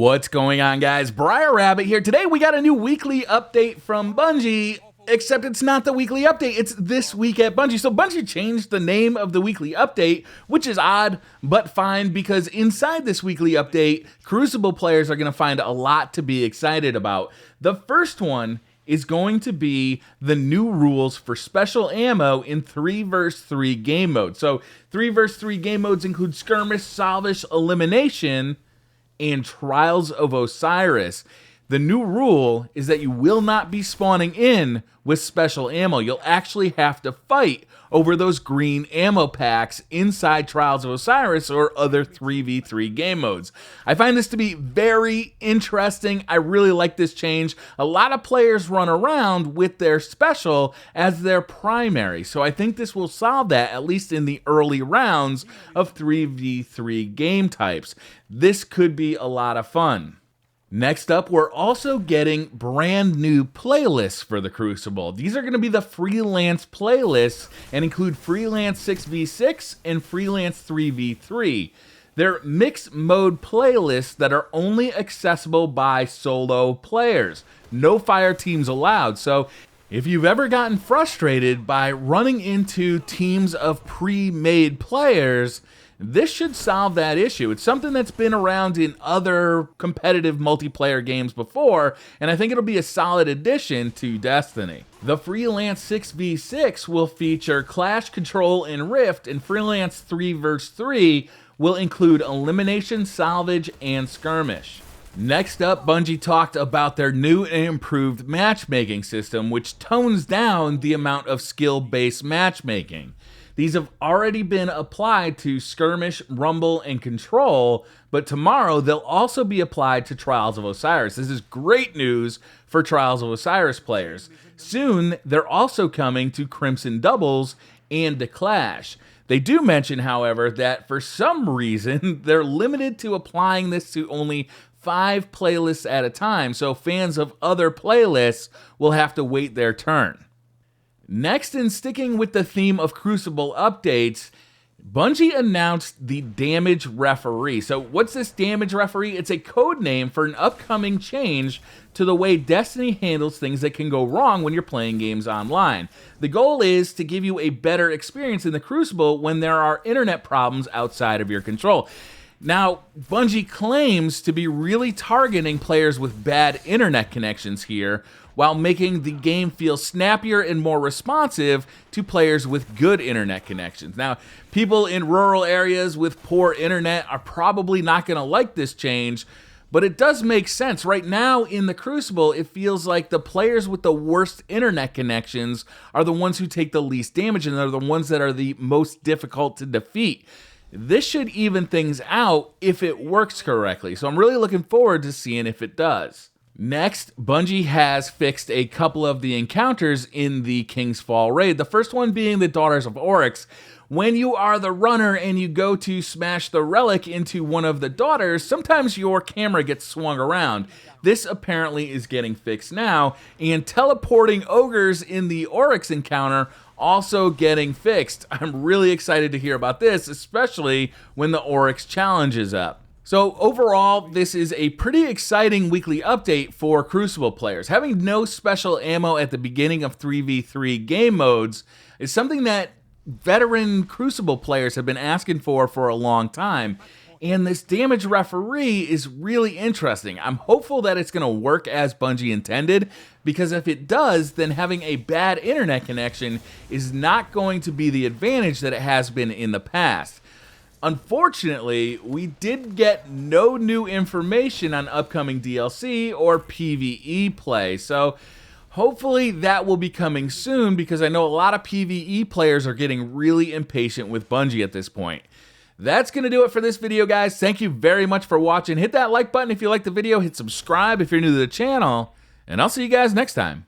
What's going on, guys? Briar Rabbit here. Today we got a new weekly update from Bungie, except it's not the weekly update, it's This Week at Bungie. So Bungie changed the name of the weekly update, which is odd, but fine, because inside this weekly update, Crucible players are going to find a lot to be excited about. The first one is going to be the new rules for special ammo in 3 vs 3 game mode. So 3 vs 3 game modes include Skirmish, Salvage, Elimination, and Trials of Osiris. The new rule is that you will not be spawning in with special ammo. You'll actually have to fight over those green ammo packs inside Trials of Osiris or other 3v3 game modes. I find this to be very interesting. I really like this change. A lot of players run around with their special as their primary, so I think this will solve that, at least in the early rounds of 3v3 game types. This could be a lot of fun. Next up, we're also getting brand new playlists for the Crucible. These are going to be the freelance playlists and include freelance 6v6 and freelance 3v3. They're mixed mode playlists that are only accessible by solo players. No fire teams allowed. So if you've ever gotten frustrated by running into teams of pre-made players, this should solve that issue. It's something that's been around in other competitive multiplayer games before, and I think it'll be a solid addition to Destiny. The Freelance 6v6 will feature Clash, Control, and Rift, and Freelance 3 vs 3 will include Elimination, Salvage, and Skirmish. Next up, Bungie talked about their new and improved matchmaking system, which tones down the amount of skill-based matchmaking. These have already been applied to Skirmish, Rumble, and Control, but tomorrow they'll also be applied to Trials of Osiris. This is great news for Trials of Osiris players. Soon, they're also coming to Crimson Doubles and to Clash. They do mention, however, that for some reason, they're limited to applying this to only 5 playlists at a time, so fans of other playlists will have to wait their turn. Next, in sticking with the theme of Crucible updates, Bungie announced the Damage Referee. So what's this Damage Referee? It's a code name for an upcoming change to the way Destiny handles things that can go wrong when you're playing games online. The goal is to give you a better experience in the Crucible when there are internet problems outside of your control. Now, Bungie claims to be really targeting players with bad internet connections here, while making the game feel snappier and more responsive to players with good internet connections. Now, people in rural areas with poor internet are probably not going to like this change, but it does make sense. Right now in the Crucible, it feels like the players with the worst internet connections are the ones who take the least damage, and they're the ones that are the most difficult to defeat. This should even things out if it works correctly, so I'm really looking forward to seeing if it does. Next, Bungie has fixed a couple of the encounters in the King's Fall raid. The first one being the Daughters of Oryx. When you are the runner and you go to smash the relic into one of the daughters, sometimes your camera gets swung around. This apparently is getting fixed now, and teleporting ogres in the Oryx encounter also getting fixed. I'm really excited to hear about this, especially when the Oryx challenge is up. So overall, this is a pretty exciting weekly update for Crucible players. Having no special ammo at the beginning of 3v3 game modes is something that veteran Crucible players have been asking for a long time. And this Damage Referee is really interesting. I'm hopeful that it's going to work as Bungie intended, because if it does, then having a bad internet connection is not going to be the advantage that it has been in the past. Unfortunately, we did get no new information on upcoming DLC or PvE play, so hopefully that will be coming soon, because I know a lot of PvE players are getting really impatient with Bungie at this point. That's going to do it for this video, guys. Thank you very much for watching. Hit that like button if you liked the video, hit subscribe if you're new to the channel, and I'll see you guys next time.